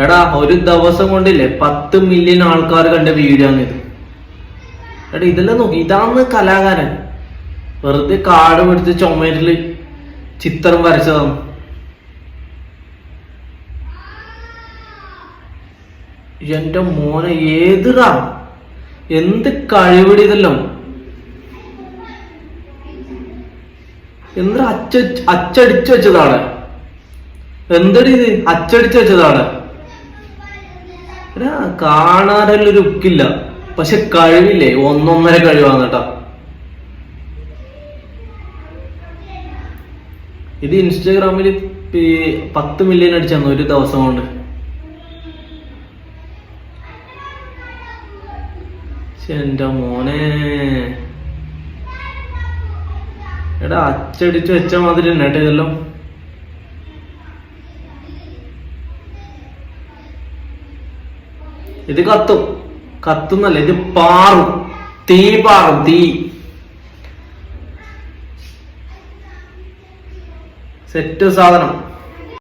എടാ ഒരു ദിവസം കൊണ്ടില്ലേ 10 മില്യൺ ആൾക്കാർ കണ്ട വീഡിയോ ആണ് ഇത്. എടാ ഇതെല്ലാം നോക്കി, ഇതാന്ന് കലാകാരൻ. വെറുതെ കാട് പിടിച്ച് ചുമരില് ചിത്രം വരച്ചതാണ്. എന്റെ മോനെ ഏതിടാ, എന്ത് കഴിവിടി ഇതെല്ലാം. എന്താ അച്ചടിച്ചു വെച്ചതാണ്. എന്തടി ഇത് അച്ചടിച്ചു വെച്ചതാണ്. കാണാനൊരു ലുക്കില്ല, പക്ഷെ കഴിവില്ലേ ഒന്നൊന്നര കഴിവാണ് കേട്ടാ. ഇത് ഇൻസ്റ്റാഗ്രാമിൽ 10 മില്യൺ അടിച്ചാന്ന് ഒരു ദിവസം കൊണ്ട്. എന്റെ മോനെ, എടാ അച്ചടിച്ചു വെച്ച മാതിരി തന്നെ കേട്ടോ ഇതെല്ലാം. ഇത് കത്തുന്നല്ല, ഇത് പാറും, തീ പാറും, തീ. സെറ്റ് സാധനം.